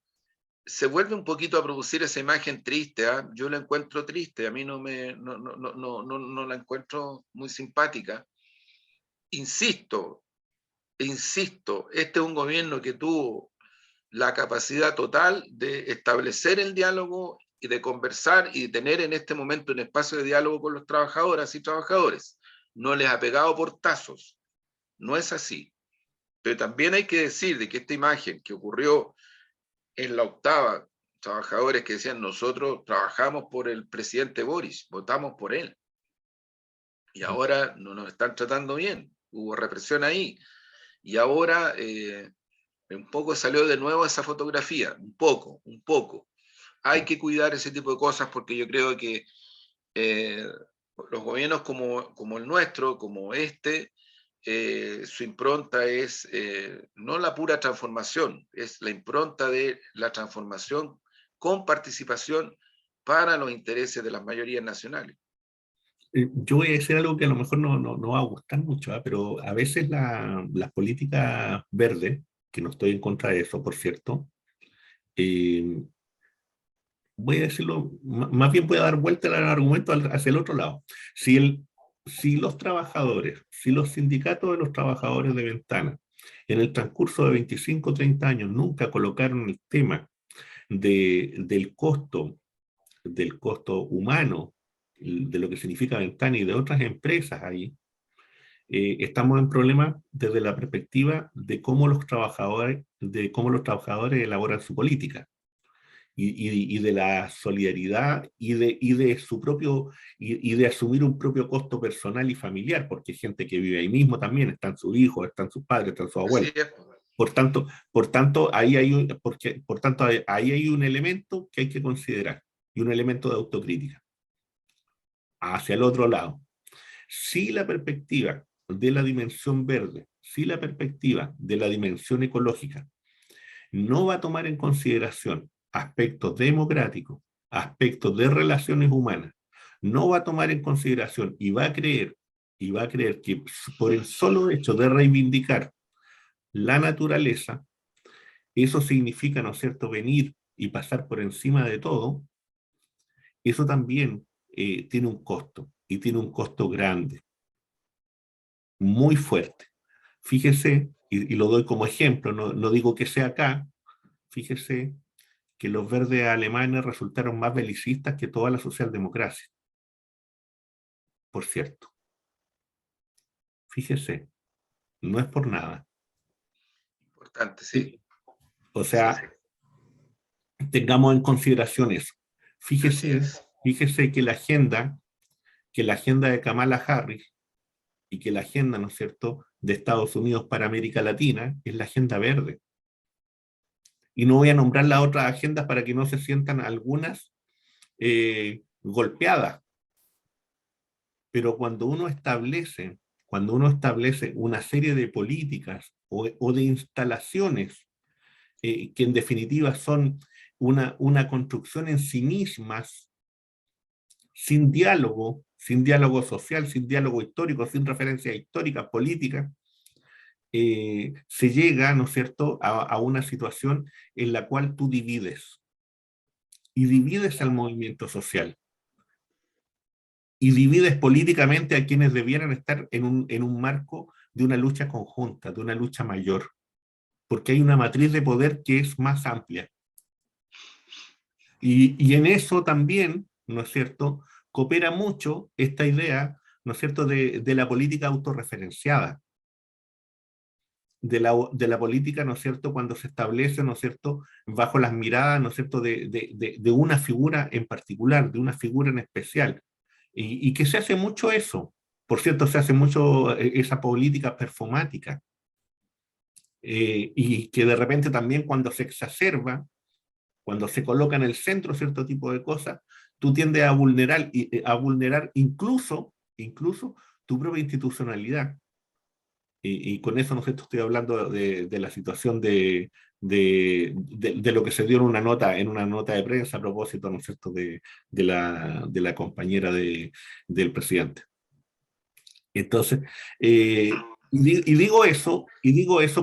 se vuelve un poquito a producir esa imagen triste. ¿Eh? Yo la encuentro triste, a mí no la encuentro muy simpática. Insisto, este es un gobierno que tuvo la capacidad total de establecer el diálogo y de conversar y de tener en este momento un espacio de diálogo con los trabajadoras y trabajadores. No les ha pegado portazos, no es así. Pero también hay que decir de que esta imagen que ocurrió en la octava, trabajadores que decían nosotros trabajamos por el presidente Boris, votamos por él. Y ahora no nos están tratando bien, hubo represión ahí. Y ahora Un poco salió de nuevo esa fotografía, un poco, un poco. Hay que cuidar ese tipo de cosas porque yo creo que eh, los gobiernos como el nuestro, como este, su impronta es no la pura transformación, es la impronta de la transformación con participación para los intereses de las mayorías nacionales. Yo voy a decir algo que a lo mejor no va a gustar mucho, ¿ah? Pero a veces las políticas verdes, que no estoy en contra de eso, por cierto, eh, voy a decirlo, más bien voy a dar vuelta al argumento hacia el otro lado. Si los trabajadores, si los sindicatos de los trabajadores de Ventana, en el transcurso de 25 o 30 años, nunca colocaron el tema del costo humano, de lo que significa Ventana y de otras empresas ahí, estamos en problemas desde la perspectiva de cómo los trabajadores elaboran su política y de la solidaridad y de su propio y de asumir un propio costo personal y familiar, porque hay gente que vive ahí mismo también, están sus hijos, están sus padres, están sus Así abuelos. es. Por tanto, ahí hay un elemento que hay que considerar y un elemento de autocrítica. Hacia el otro lado, si la perspectiva de la dimensión verde, si la perspectiva de la dimensión ecológica no va a tomar en consideración aspectos democráticos, aspectos de relaciones humanas, no va a tomar en consideración y va a creer que por el solo hecho de reivindicar la naturaleza, eso significa, ¿no es cierto?, venir y pasar por encima de todo, eso también tiene un costo, y tiene un costo grande, muy fuerte. Fíjese, y lo doy como ejemplo, no digo que sea acá, fíjese que los verdes alemanes resultaron más belicistas que toda la socialdemocracia, por cierto. Fíjese, no es por nada. Importante, sí. O Sí, sea, tengamos en consideración eso. así Fíjese, es. fíjese que la agenda de Kamala Harris y que la agenda, ¿no es cierto?, de Estados Unidos para América Latina es la agenda verde. Y no voy a nombrar las otras agendas para que no se sientan algunas golpeadas. Pero cuando uno establece una serie de políticas o de instalaciones que en definitiva son una construcción en sí mismas, sin diálogo social, sin diálogo histórico, sin referencias históricas, políticas, se llega, ¿no es cierto?, a una situación en la cual tú divides, y divides al movimiento social, y divides políticamente a quienes debieran estar en un marco de una lucha conjunta, de una lucha mayor, porque hay una matriz de poder que es más amplia. Y en eso también, ¿no es cierto?, coopera mucho esta idea, ¿no es cierto?, de la política autorreferenciada, de la política, ¿no es cierto?, cuando se establece, ¿no es cierto?, bajo las miradas, ¿no es cierto?, de una figura en particular, de una figura en especial, y que se hace mucho eso. Por cierto, se hace mucho esa política performática, y que de repente también cuando se exacerba, cuando se coloca en el centro cierto tipo de cosas, tú tiendes a vulnerar incluso tu propia institucionalidad. Y con eso, ¿no sé, estoy hablando de la situación de lo que se dio en una nota de prensa a propósito, ¿no es cierto?, de la compañera del presidente. Entonces, y digo eso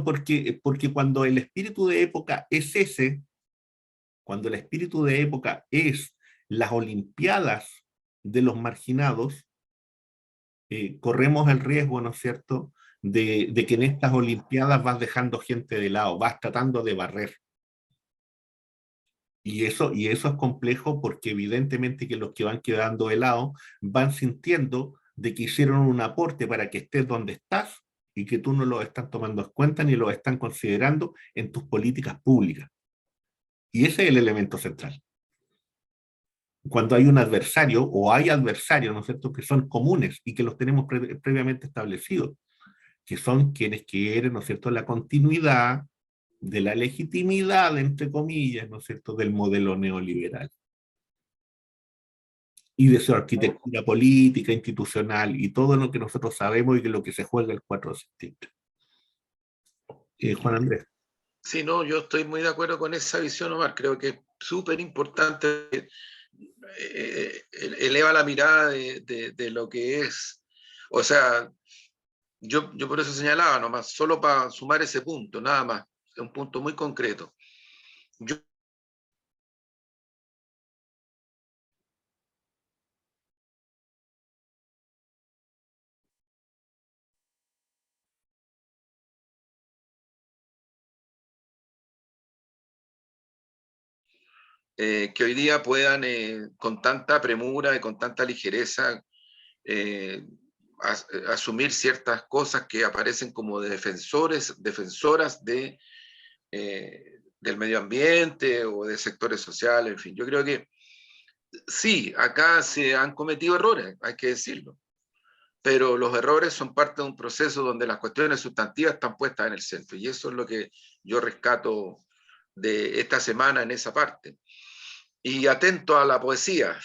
porque cuando el espíritu de época es ese, cuando el espíritu de época es las Olimpiadas de los marginados, corremos el riesgo, ¿no es cierto?, de que en estas Olimpiadas vas dejando gente de lado, vas tratando de barrer. Y eso es complejo porque evidentemente que los que van quedando de lado van sintiendo de que hicieron un aporte para que estés donde estás y que tú no lo están tomando en cuenta ni lo están considerando en tus políticas públicas. Y ese es el elemento central. Cuando hay un adversario o hay adversarios, ¿no es cierto?, que son comunes y que los tenemos previamente establecidos, que son quienes quieren, ¿no es cierto?, la continuidad de la legitimidad, entre comillas, ¿no es cierto?, del modelo neoliberal y de su arquitectura política, institucional y todo lo que nosotros sabemos y de lo que se juega el 4 de septiembre. Juan Andrés. Sí, no, yo estoy muy de acuerdo con esa visión, Omar. Creo que es súper importante, eleva la mirada de lo que es. O sea, yo por eso señalaba nomás, solo para sumar ese punto, nada más, es un punto muy concreto. Yo que hoy día puedan, con tanta premura y con tanta ligereza, asumir ciertas cosas que aparecen como de defensoras del medio ambiente o de sectores sociales, en fin. Yo creo que sí, acá se han cometido errores, hay que decirlo, pero los errores son parte de un proceso donde las cuestiones sustantivas están puestas en el centro, y eso es lo que yo rescato de esta semana en esa parte. Y atento a la poesía,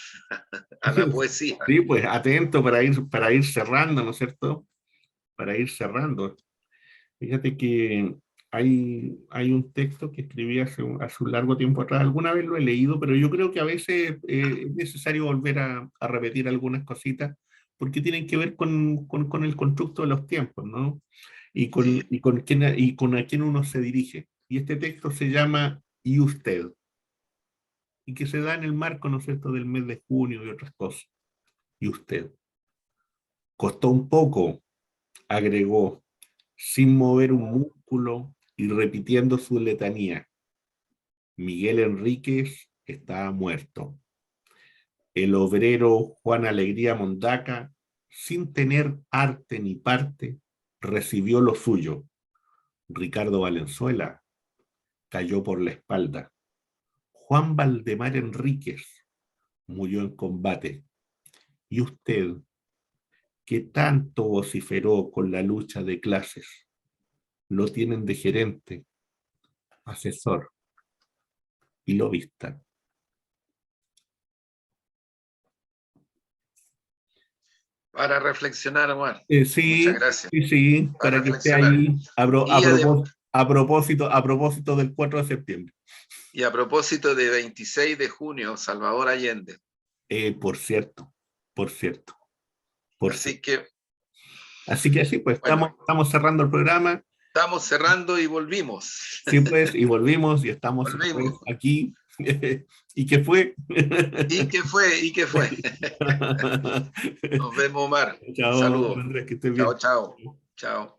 a la poesía. Sí, pues atento para ir cerrando, ¿no es cierto? Para ir cerrando. Fíjate que hay un texto que escribí hace un largo tiempo atrás, alguna vez lo he leído, pero yo creo que a veces es necesario volver a repetir algunas cositas, porque tienen que ver con el constructo de los tiempos, ¿no? Sí. Y con a quién uno se dirige. Y este texto se llama "Y usted", y que se da en el marco, ¿no es cierto?, del mes de junio y otras cosas. Y usted. Costó un poco, agregó, sin mover un músculo y repitiendo su letanía. Miguel Enríquez estaba muerto. El obrero Juan Alegría Mondaca, sin tener arte ni parte, recibió lo suyo. Ricardo Valenzuela cayó por la espalda. Juan Valdemar Enríquez murió en combate. Y usted, que tanto vociferó con la lucha de clases, lo tienen de gerente, asesor y lobista. Para reflexionar, Omar. Muchas Sí, gracias. sí, sí, Para para que esté reflexionar. ahí Y, a propósito del 4 de septiembre. y a propósito de 26 de junio, Salvador Allende. Por cierto, por cierto, por Así cierto. que, Así que así, pues bueno, estamos cerrando el programa. estamos cerrando y volvimos. Sí, pues, y volvimos y estamos otra vez Volvimos. aquí. ¿Y qué fue? ¿Y qué fue? ¿Y qué fue? Nos vemos, Omar. Chao, Saludos. Andrés, que estés Chao, bien. chao. Chao.